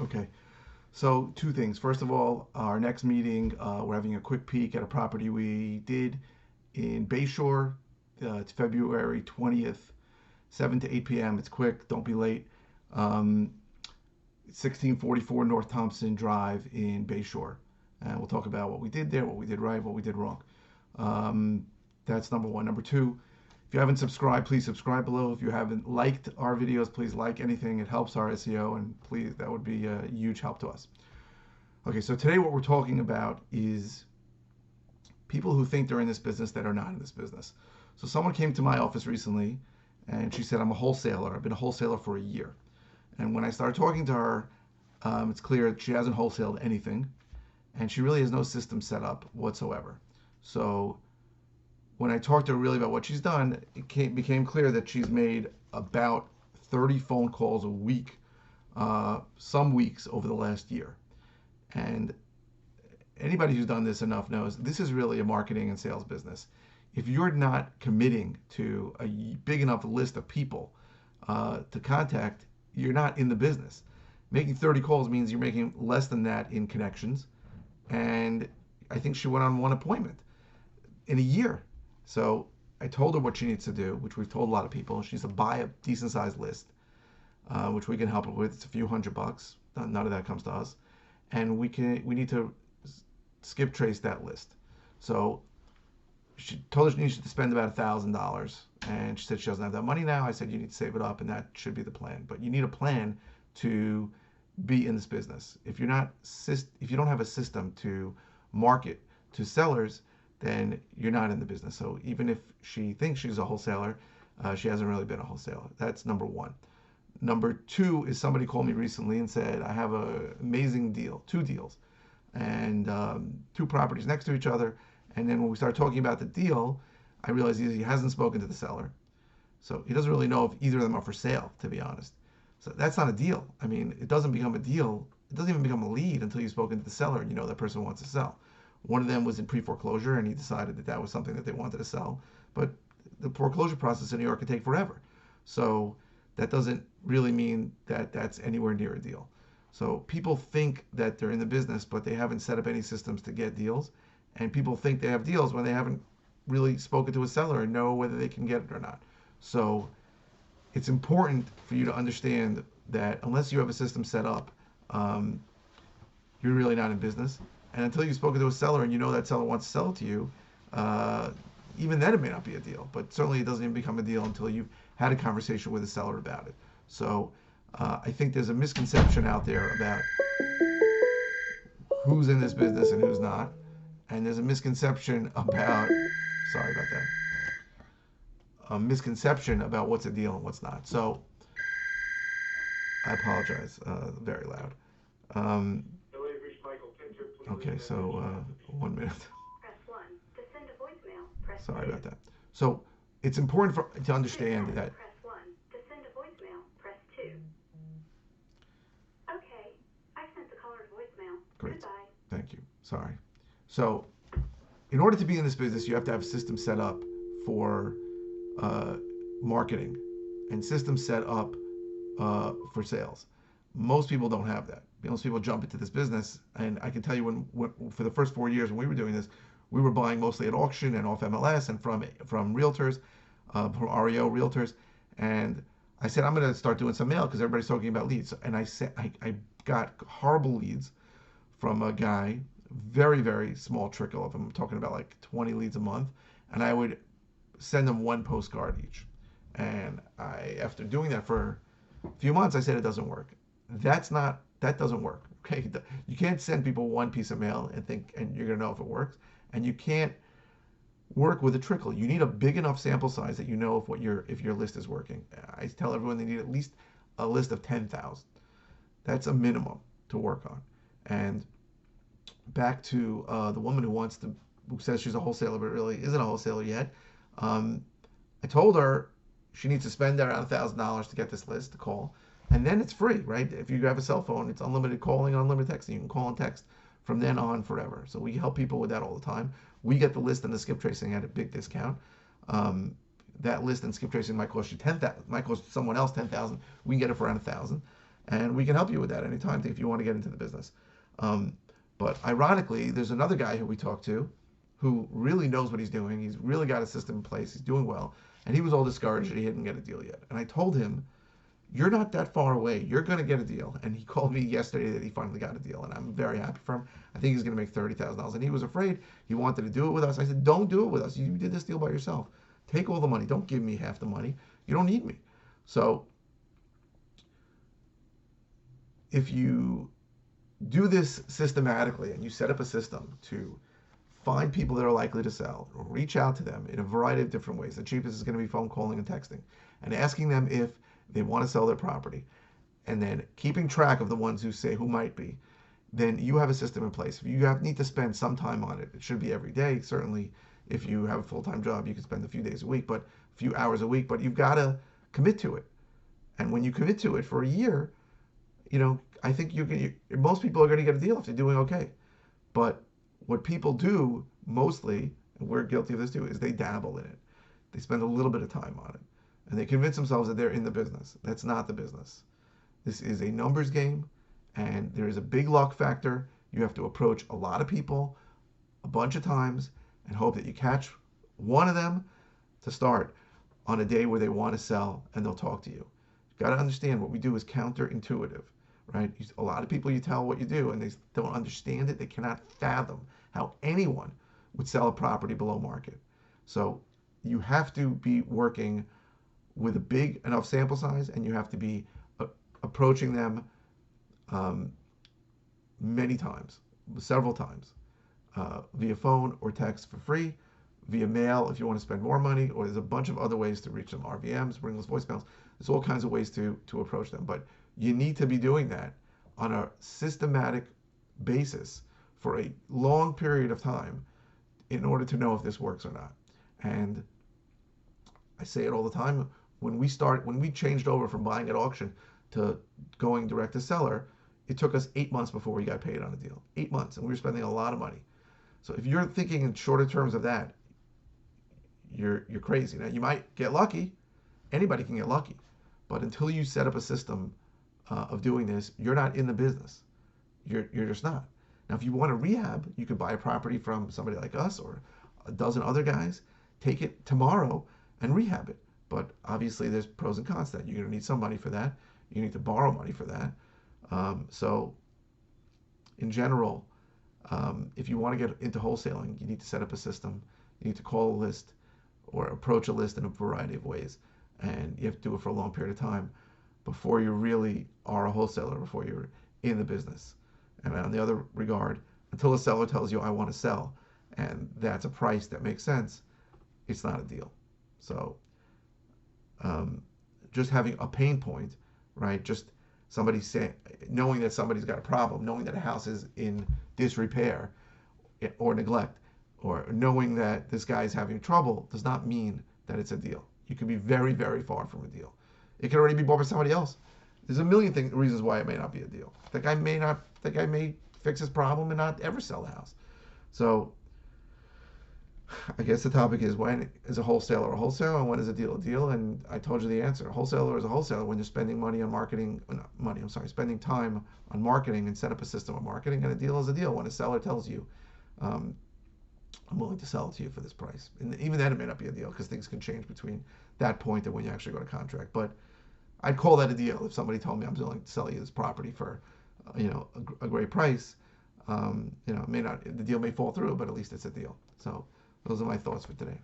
Okay. So two things. First of all, our next meeting, we're having a quick peek at a property we did in Bayshore. It's February 20th, 7 to 8 p.m. It's quick. Don't be late. Um, 1644 North Thompson Drive in Bayshore. And we'll talk about what we did there, what we did right, what we did wrong. Um, that's number one. Number two, if you haven't subscribed, please subscribe below. If you haven't liked our videos, please like anything. It helps our SEO, and please, that would be a huge help to us. Okay, so today what we're talking about is people who think they're in this business that are not in this business. So someone came to my office recently and she said, I'm a wholesaler. I've been a wholesaler for a year. And when I started talking to her, it's clear that she hasn't wholesaled anything and she really has no system set up whatsoever. So when I talked to her really about what she's done, it became clear that she's made about 30 phone calls a week, some weeks over the last year. And anybody who's done this enough knows this is really a marketing and sales business. If you're not committing to a big enough list of people to contact, you're not in the business. Making 30 calls means you're making less than that in connections. And I think she went on one appointment in a year. So I told her what she needs to do, which we've told a lot of people. She needs to buy a decent sized list, which we can help her with. It's a few $100. None of that comes to us. And we need to skip trace that list. So she told us she needs to spend about $1,000, and she said she doesn't have that money now. I said you need to save it up, and that should be the plan. But you need a plan to be in this business. If you don't have a system to market to sellers, then you're not in the business. So even if she thinks she's a wholesaler, she hasn't really been a wholesaler. That's number one. Number two is somebody called me recently and said, I have an amazing deal, two deals, and two properties next to each other. And then when we started talking about the deal, I realized he hasn't spoken to the seller. So he doesn't really know if either of them are for sale, to be honest. So that's not a deal. I mean, it doesn't become a deal. It doesn't even become a lead until you've spoken to the seller and you know that person wants to sell. One of them was in pre-foreclosure and he decided that that was something that they wanted to sell. But the foreclosure process in New York can take forever. So that doesn't really mean that that's anywhere near a deal. So people think that they're in the business, but they haven't set up any systems to get deals. And people think they have deals when they haven't really spoken to a seller and know whether they can get it or not. So it's important for you to understand that unless you have a system set up, you're really not in business. And until you've spoken to a seller and you know that seller wants to sell it to you, even then it may not be a deal. But certainly it doesn't even become a deal until you've had a conversation with a seller about it. So I think there's a misconception out there about who's in this business and who's not. And there's a misconception about, sorry about that, a misconception about what's a deal and what's not. So I apologize, very loud. Okay, so 1 minute. Press 1 to send a voicemail. Press Sorry 2. about that. So it's important to understand that. Press 1 to send a voicemail. Press 2. Okay, I've sent the caller's voicemail. Great. Goodbye. Thank you. Sorry. So in order to be in this business, you have to have a system set up for marketing and systems set up for sales. Most people don't have that. Most people jump into this business, and I can tell you when for the first 4 years when we were doing this, we were buying mostly at auction and off MLS and from realtors, from REO realtors. And I said, I'm going to start doing some mail because everybody's talking about leads. And I said, I got horrible leads from a guy, very, very small trickle of them. I'm talking about like 20 leads a month. And I would send them one postcard each. And after doing that for a few months, I said, it doesn't work. That doesn't work. Okay, you can't send people one piece of mail and you're gonna know if it works, and you can't work with a trickle. You need a big enough sample size that you know if your list is working. I tell everyone they need at least a list of 10,000. That's a minimum to work on. And back to the woman who says she's a wholesaler but really isn't a wholesaler yet. I told her she needs to spend around $1,000 to get this list to call. And then it's free, right? If you have a cell phone, it's unlimited calling and unlimited texting. You can call and text from then on forever. So we help people with that all the time. We get the list and the skip tracing at a big discount. That list and skip tracing might cost you $10,000, might cost someone else $10,000. We can get it for around $1,000. and we can help you with that anytime if you want to get into the business. Um, but ironically, there's another guy who we talked to who really knows what he's doing. He's really got a system in place. He's doing well. And he was all discouraged that he didn't get a deal yet. And I told him, you're not that far away. You're going to get a deal. And he called me yesterday that he finally got a deal. And I'm very happy for him. I think he's going to make $30,000. And he was afraid. He wanted to do it with us. I said, don't do it with us. You did this deal by yourself. Take all the money. Don't give me half the money. You don't need me. So if you do this systematically and you set up a system to find people that are likely to sell, reach out to them in a variety of different ways. The cheapest is going to be phone calling and texting, and asking them if they want to sell their property, and then keeping track of the ones who say who might be. Then you have a system in place. If you need to spend some time on it, it should be every day. Certainly, if you have a full-time job, you can spend a few days a week, but a few hours a week. But you've got to commit to it. And when you commit to it for a year, I think most people are going to get a deal if they're doing okay. But what people do mostly, and we're guilty of this too, is they dabble in it. They spend a little bit of time on it. And they convince themselves that they're in the business. That's not the business. This is a numbers game, and there is a big luck factor. You have to approach a lot of people a bunch of times and hope that you catch one of them to start on a day where they want to sell and they'll talk to you. You've got to understand what we do is counterintuitive, right? A lot of people, you tell what you do and they don't understand it. They cannot fathom how anyone would sell a property below market. So you have to be working with a big enough sample size, and you have to be approaching them many times, several times, via phone or text for free, via mail if you want to spend more money, or there's a bunch of other ways to reach them, RVMs, ringless voicemails. There's all kinds of ways to approach them, but you need to be doing that on a systematic basis for a long period of time in order to know if this works or not. And I say it all the time, when we changed over from buying at auction to going direct to seller, it took us 8 months before we got paid on a deal. 8 months, and we were spending a lot of money. So if you're thinking in shorter terms of that, you're crazy. Now you might get lucky. Anybody can get lucky, but until you set up a system of doing this, you're not in the business. You're just not. Now, if you want to rehab, you could buy a property from somebody like us or a dozen other guys, take it tomorrow and rehab it. But obviously, there's pros and cons to that. You're going to need some money for that. You need to borrow money for that. So, in general, if you want to get into wholesaling, you need to set up a system. You need to call a list or approach a list in a variety of ways. And you have to do it for a long period of time before you really are a wholesaler, before you're in the business. And on the other regard, until a seller tells you, I want to sell, and that's a price that makes sense, it's not a deal. So just having a pain point, right? Just somebody knowing that somebody's got a problem, knowing that a house is in disrepair or neglect, or knowing that this guy's having trouble does not mean that it's a deal. You could be very, very far from a deal. It could already be bought by somebody else. There's a million reasons why it may not be a deal. The guy may fix his problem and not ever sell the house. So I guess the topic is, when is a wholesaler a wholesaler and when is a deal a deal? And I told you the answer. A wholesaler is a wholesaler when you're spending money on marketing, spending time on marketing and set up a system of marketing, and a deal is a deal when a seller tells you, I'm willing to sell it to you for this price. And even then it may not be a deal because things can change between that point and when you actually go to contract. But I'd call that a deal if somebody told me I'm willing to sell you this property for, a great price. It may not, the deal may fall through, but at least it's a deal. So those are my thoughts for today.